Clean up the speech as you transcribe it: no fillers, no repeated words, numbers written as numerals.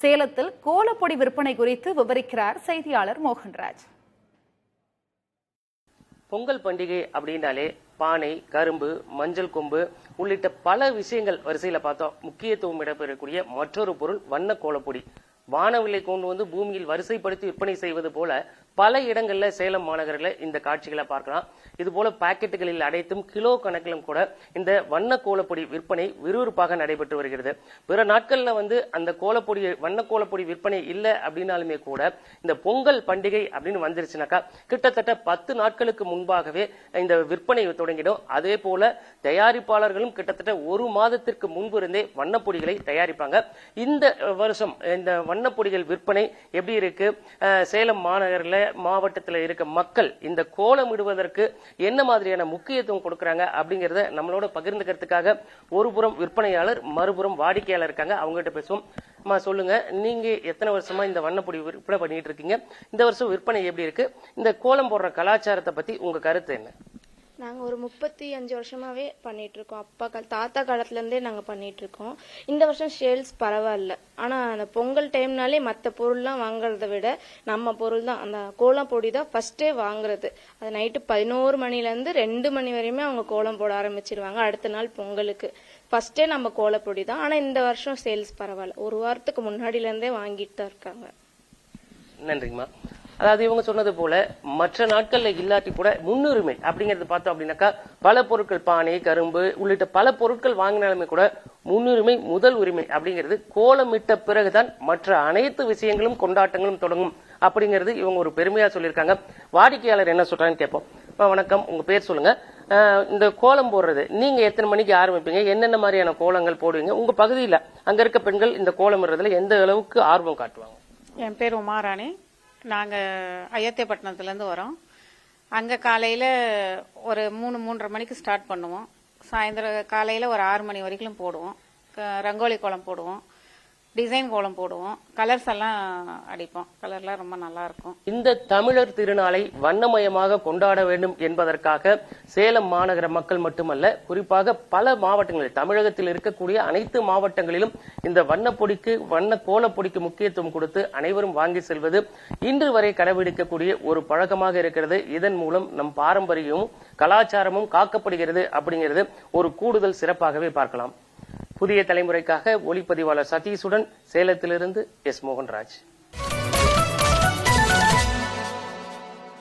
சேலத்தில் கோலப்பொடி விற்பனை குறித்து விவரிக்கிறார் செய்தியாளர் மோகன்ராஜ். பொங்கல் பண்டிகை அப்படின்னாலே பானை, கரும்பு, மஞ்சள் கொம்பு உள்ளிட்ட பல விஷயங்கள் வரிசையில பார்த்தோம். முக்கியத்துவம் இடம்பெறக்கூடிய மற்றொரு பொருள் வண்ண கோலப்பொடி. வானவில்லை கொண்டு வந்து பூமியில் வரிசைப்படுத்தி விற்பனை செய்வது போல பல இடங்கள்ல சேலம் மாநகரில் இந்த காட்சிகளை பார்க்கலாம். இது போல பாக்கெட்டுகளில் அடைத்தும் கிலோ கணக்கிலும் கூட இந்த வண்ண கோலப்பொடி விற்பனை விறுவிறுப்பாக நடைபெற்று வருகிறது. பிற நாட்கள்ல அந்த கோலப்பொடி வண்ண கோலப்பொடி விற்பனை இல்லை அப்படின்னாலுமே கூட இந்த பொங்கல் பண்டிகை அப்படின்னு வந்துருச்சுனாக்கா கிட்டத்தட்ட 10 நாட்களுக்கு முன்பாகவே இந்த விற்பனை தொடங்கிடும். அதே போல தயாரிப்பாளர்களும் கிட்டத்தட்ட 1 மாதத்திற்கு முன்பு இருந்தே வண்ணப்பொடிகளை தயாரிப்பாங்க. இந்த வருஷம் இந்த வண்ணப்பொடிகள் விற்பனை எப்படி இருக்கு, சேலம் மாநகரில் மாவட்டத்தில் இருக்க மக்கள் இந்த கோலம் இடுவதற்கு என்ன மாதிரியான முக்கியத்துவம் கொடுக்கறாங்க அப்படிங்கறத நம்மளோட பகிர்ந்துக்கிறதுக்காக ஒருபுறம் விற்பனையாளர், மறுபுறம் வாடிக்கையாளர் இருக்காங்க. அவங்ககிட்ட பேசுவோம். சொல்லுங்க, நீங்க எத்தனை வருஷமா இந்த வண்ணப்பொடி விற்பனை பண்ணிட்டு இருக்கீங்க? இந்த வருஷம் விற்பனை எப்படி இருக்கு? இந்த கோலம் போடுற கலாச்சாரத்தை பத்தி உங்க கருத்து என்ன? நாங்க ஒரு 35 வருஷமாவே பண்ணிட்டு இருக்கோம். தாத்தா காலத்துல இருந்தே நாங்க பண்ணிட்டு இருக்கோம். இந்த வருஷம் சேல்ஸ் பரவாயில்ல. ஆனா அந்த பொங்கல் டைம்னாலே மற்ற பொருள்லாம் வாங்குறத விட நம்ம பொருள் தான், அந்த கோலம் பொடி தான் ஃபர்ஸ்டே வாங்குறது. அது நைட்டு 11 மணில இருந்து 2 மணி வரையுமே அவங்க கோலம் போட ஆரம்பிச்சிருவாங்க. அடுத்த நாள் பொங்கலுக்கு ஃபர்ஸ்டே நம்ம கோலப்பொடி தான். ஆனா இந்த வருஷம் சேல்ஸ் பரவாயில்ல. 1 வாரத்துக்கு முன்னாடில இருந்தே வாங்கிட்டு தான் இருக்காங்க. நன்றிங்கம்மா. அதாவது இவங்க சொன்னது போல மற்ற நாட்கள்ல இல்லாட்டி கூட முன்னுரிமை அப்படிங்கறது பார்த்தோம் அப்படின்னாக்கா பல பொருட்கள், பானை, கரும்பு உள்ளிட்ட பல பொருட்கள் வாங்கினாலுமே கூட முன்னுரிமை, முதல் உரிமை அப்படிங்கிறது கோலமிட்ட பிறகுதான் மற்ற அனைத்து விஷயங்களும் கொண்டாட்டங்களும் தொடங்கும் அப்படிங்கிறது இவங்க ஒரு பெருமையா சொல்லியிருக்காங்க. வாடிக்கையாளர் என்ன சொல்றாங்கன்னு கேட்போம். வணக்கம், உங்க பேர் சொல்லுங்க. இந்த கோலம் போடுறது நீங்க எத்தனை மணிக்கு ஆரம்பிப்பீங்க? என்னென்ன மாதிரியான கோலங்கள் போடுவீங்க? உங்க பகுதியில அங்க இருக்க பெண்கள் இந்த கோலம் இடுறதுல எந்த அளவுக்கு ஆர்வம் காட்டுவாங்க? என் பேர் உமாராணி. நாங்கள் அயோத்தியப்பட்டினத்துலேருந்து வரோம். அங்கே காலையில் ஒரு 3-3:30 மணிக்கு ஸ்டார்ட் பண்ணுவோம். சாயந்தரம் காலையில் ஒரு 6 மணி வரைக்கும் போடுவோம். ரங்கோலி கோலம் போடுவோம், டிசைன் கோலம் போடுவோம், கலர்ஸ் எல்லாம் அடிப்போம். கலர்லாம் ரொம்ப நல்லா இருக்கும். இந்த தமிழர் திருநாளை வண்ணமயமாக கொண்டாட வேண்டும் என்பதற்காக சேலம் மாநகர மக்கள் மட்டுமல்ல, குறிப்பாக பல மாவட்டங்களில், தமிழகத்தில் இருக்கக்கூடிய அனைத்து மாவட்டங்களிலும் இந்த வண்ணப்பொடிக்கு, வண்ண கோலப்பொடிக்கு முக்கியத்துவம் கொடுத்து அனைவரும் வாங்கி செல்வது இன்று வரை கடைபிடிக்கக்கூடிய ஒரு பழக்கமாக இருக்கிறது. இதன் மூலம் நம் பாரம்பரியமும் கலாச்சாரமும் காக்கப்படுகிறது அப்படிங்கிறது ஒரு கூடுதல் சிறப்பாகவே பார்க்கலாம். புதிய தலைமுறைக்காக ஒளிப்பதிவாளர் சதீஷுடன் சேலத்திலிருந்து எஸ். மோகன்ராஜ்.